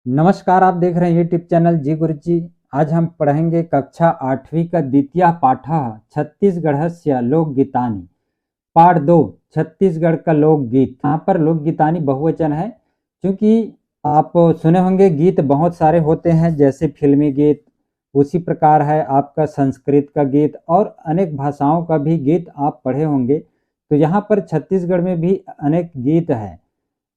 नमस्कार, आप देख रहे हैं यूट्यूब चैनल जी गुरुजी। आज हम पढ़ेंगे कक्षा 8वीं का द्वितीय पाठ छत्तीसगढ़स्य लोकगीतानि पाठ 2 छत्तीसगढ़ का लोकगीत। यहाँ पर लोकगीतानि बहुवचन है क्योंकि आप सुने होंगे गीत बहुत सारे होते हैं, जैसे फिल्मी गीत, उसी प्रकार है आपका संस्कृत का गीत और अनेक भाषाओं का भी गीत आप पढ़े होंगे। तो यहाँ पर छत्तीसगढ़ में भी अनेक गीत है,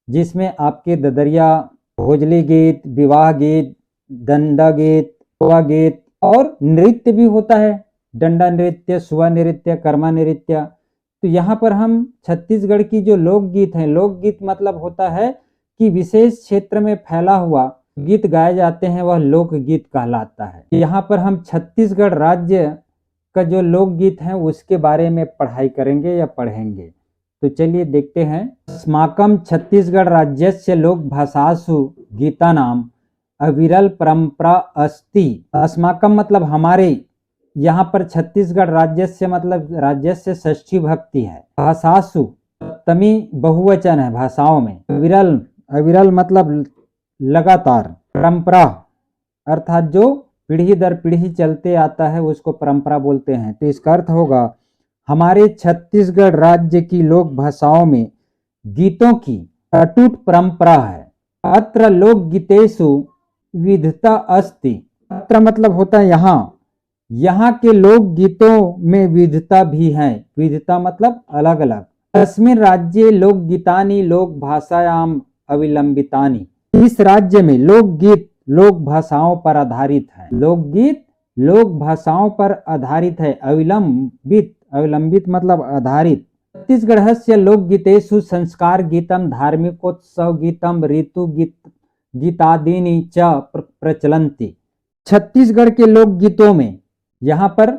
जिसमें आपके ददरिया, भोजली गीत, विवाह गीत, डंडा गीत, सुआ गीत और नृत्य भी होता है। डंडा नृत्य, सुआ नृत्य, कर्मा नृत्य। तो यहाँ पर हम छत्तीसगढ़ की जो लोकगीत है, लोकगीत मतलब होता है कि विशेष क्षेत्र में फैला हुआ गीत गाए जाते हैं, वह लोकगीत कहलाता है। यहाँ पर हम छत्तीसगढ़ राज्य का जो लोकगीत है उसके बारे में पढ़ाई करेंगे या पढ़ेंगे। तो चलिए देखते हैं। अस्माकं छत्तीसगढ़ राज्यस्य लोक भाषासु गीतानाम अविरल परंपरा अस्ति। अस्माकं मतलब हमारे, यहाँ पर छत्तीसगढ़ राज्यस्य मतलब राज्यस्य षष्ठी भक्ति है। भाषासु सप्तमी बहुवचन है भाषाओं में। अविरल, अविरल मतलब लगातार। परंपरा अर्थात जो पीढ़ी दर पीढ़ी चलते आता है उसको परंपरा बोलते हैं। तो इसका अर्थ होगा हमारे छत्तीसगढ़ राज्य की लोक भाषाओं में गीतों की अटूट परंपरा है। अत्र लोक गीतेषु विविधता अस्ति। अत्र मतलब होता है यहाँ, यहाँ के लोक गीतों में विविधता भी है। विविधता मतलब अलग अलग। तस्मिन् राज्ये लोक गीतानि लोक भाषायाम अविलंबितानि। इस राज्य में लोकगीत लोक भाषाओं पर आधारित है। लोकगीत लोक भाषाओं पर आधारित है। अविलंबित, अविलंबित मतलब आधारित। छत्तीसगढ़स्य लोकगीतेषु संस्कार गीतम, धार्मिकोत्सव गीतम, ऋतु गीत गीतादीनि च प्रचलन्ति। छत्तीसगढ़ के लोकगीतों में यहाँ पर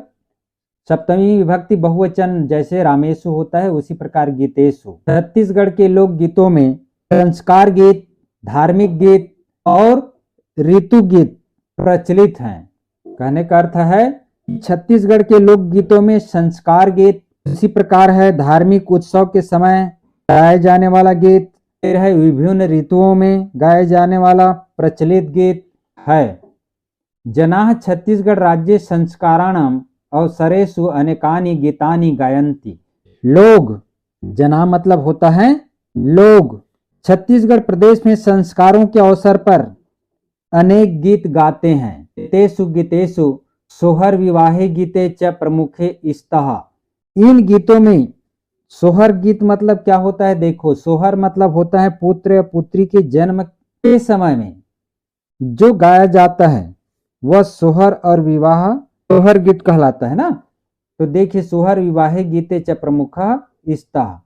सप्तमी विभक्ति बहुवचन जैसे रामेशु होता है उसी प्रकार गीतेषु। छत्तीसगढ़ के लोकगीतों में संस्कार गीत, धार्मिक गीत और ऋतु गीत प्रचलित हैं। कहने का अर्थ है छत्तीसगढ़ के लोकगीतों में संस्कार गीत, इसी प्रकार है धार्मिक उत्सव के समय गाए जाने वाला गीत, फिर है विभिन्न ऋतुओं में गाए जाने वाला प्रचलित गीत है। जनाः छत्तीसगढ़ राज्ये संस्काराणाम अवसरेषु अनेकानि गीतानि गायन्ति। लोग, जना मतलब होता है लोग, छत्तीसगढ़ प्रदेश में संस्कारों के अवसर पर अनेक गीत गाते हैं। तेषु गीतेषु सोहर विवाहे गीते च प्रमुखे स्तः। इन गीतों में सोहर गीत मतलब क्या होता है, देखो सोहर मतलब होता है पुत्र या पुत्री के जन्म के समय में जो गाया जाता है वह सोहर और विवाह सोहर गीत कहलाता है ना। तो देखिए सोहर विवाहे गीते च प्रमुखः स्तः,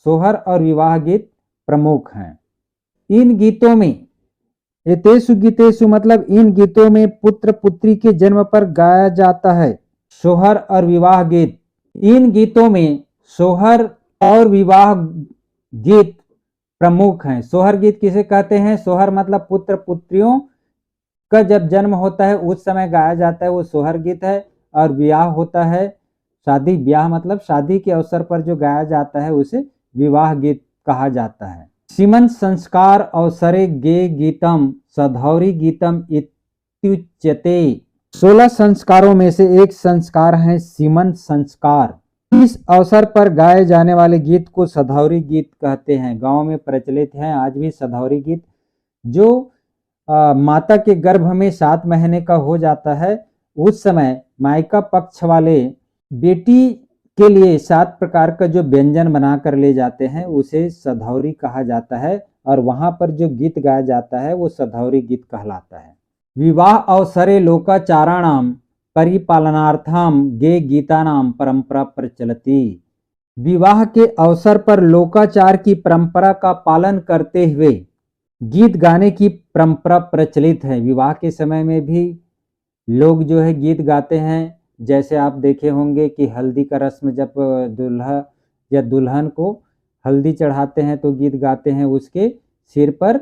सोहर और विवाह गीत प्रमुख हैं। इन गीतों में एतेषु गीतेषु मतलब इन गीतों में पुत्र पुत्री के जन्म पर गाया जाता है सोहर और विवाह गीत। इन गीतों में सोहर और विवाह गीत प्रमुख हैं। सोहर गीत किसे कहते हैं? सोहर मतलब पुत्र पुत्रियों का जब जन्म होता है उस समय गाया जाता है वो सोहर गीत है। और ब्याह होता है, शादी, ब्याह मतलब शादी के अवसर पर जो गाया जाता है उसे विवाह गीत कहा जाता है। सीमंत संस्कार अवसरे गे गीतम सधौरी गीतम इत्युच्यते। 16 संस्कारों में से एक संस्कार है सीमंत संस्कार। इस अवसर पर गाए जाने वाले गीत को सधौरी गीत कहते हैं। गांव में प्रचलित है आज भी सधौरी गीत। जो माता के गर्भ में 7 महीने का हो जाता है उस समय मायका पक्ष वाले बेटी के लिए 7 प्रकार का जो व्यंजन बना कर ले जाते हैं उसे सधौरी कहा जाता है। और वहां पर जो गीत गाया जाता है वो सधौरी गीत कहलाता है। विवाह अवसरे लोकाचाराणाम परिपालनार्थम गे गीतानाम परंपरा प्रचलति। विवाह के अवसर पर लोकाचार की परंपरा का पालन करते हुए गीत गाने की परंपरा प्रचलित है। विवाह के समय में भी लोग जो है गीत गाते हैं। जैसे आप देखे होंगे कि हल्दी का रस्म जब दूल्हा या दुल्हन को हल्दी चढ़ाते हैं तो गीत गाते हैं उसके सिर पर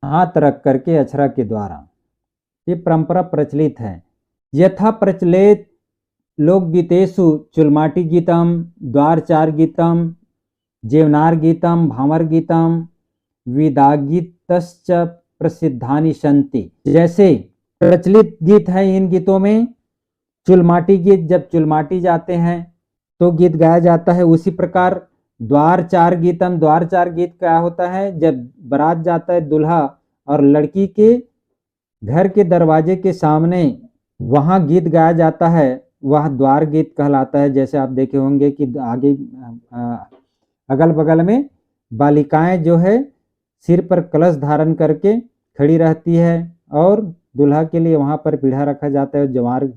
हाथ रख करके अक्षरा के द्वारा। ये परंपरा प्रचलित है। यथा प्रचलित लोकगीतेषु चुलमाटी गीतम, द्वारचार गीतम, जेवनार गीतम, भामर गीतम, विदागीतश्च प्रसिद्धानि सन्ति। जैसे प्रचलित गीत है इन गीतों में चुलमाटी गीत, जब चुलमाटी जाते हैं तो गीत गाया जाता है। उसी प्रकार द्वार चार गीतम, द्वार चार गीत क्या होता है, जब बारात जाता है दूल्हा और लड़की के घर के दरवाजे के सामने वहां गीत गाया जाता है, वह द्वार गीत कहलाता है। जैसे आप देखे होंगे कि आगे अगल बगल में बालिकाएं जो है सिर पर कलश धारण करके खड़ी रहती है और दूल्हा के लिए वहां पर पीढ़ा रखा जाता है, जवार,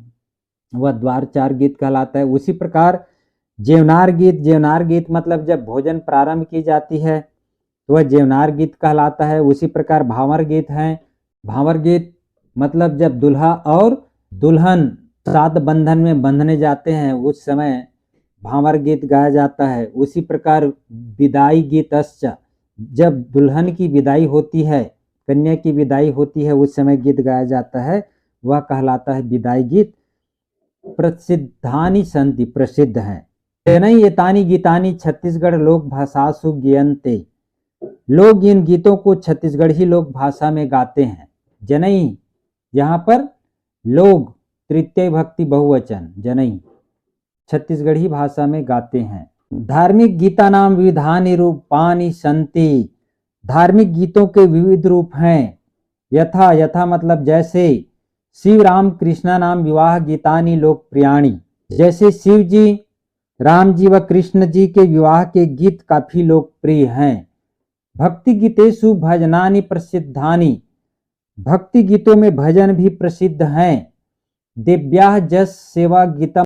वह द्वार चार गीत कहलाता है। उसी प्रकार जेवनार गीत, जेवनार गीत मतलब जब भोजन प्रारंभ की जाती है तो वह जेवनार गीत कहलाता है। उसी प्रकार भांवर गीत हैं, भांवर गीत मतलब जब दूल्हा और दुल्हन सात बंधन में बंधने जाते हैं उस समय भांवर गीत गाया जाता है। उसी प्रकार विदाई गीतश्च, जब दुल्हन की विदाई होती है, कन्या की विदाई होती है, उस समय गीत गाया जाता है, वह कहलाता है विदाई गीत। प्रसिद्धानि सन्ति, प्रसिद्ध हैं। तेनई एतानि गीतानि छत्तीसगढ़ लोक भाषासु गीयन्ते, लोग इन गीतों को छत्तीसगढ़ी लोक भाषा में गाते हैं। जनई यहाँ पर लोग तृतीय भक्ति बहुवचन, जनई छत्तीसगढ़ी भाषा में गाते हैं। धार्मिक गीता नाम विविधानि रूपानि सन्ति, धार्मिक गीतों के विविध रूप हैं। यथा, यथा मतलब जैसे शिव राम कृष्णा नाम विवाह गीतानि लोकप्रियाणि, जैसे शिव जी, राम जी व कृष्ण जी के विवाह के गीत काफी लोकप्रिय हैं। भक्ति गीतेषु भजनानि प्रसिद्धानि, भक्ति गीतों में भजन भी प्रसिद्ध हैं। दिव्याः जस सेवा गीतम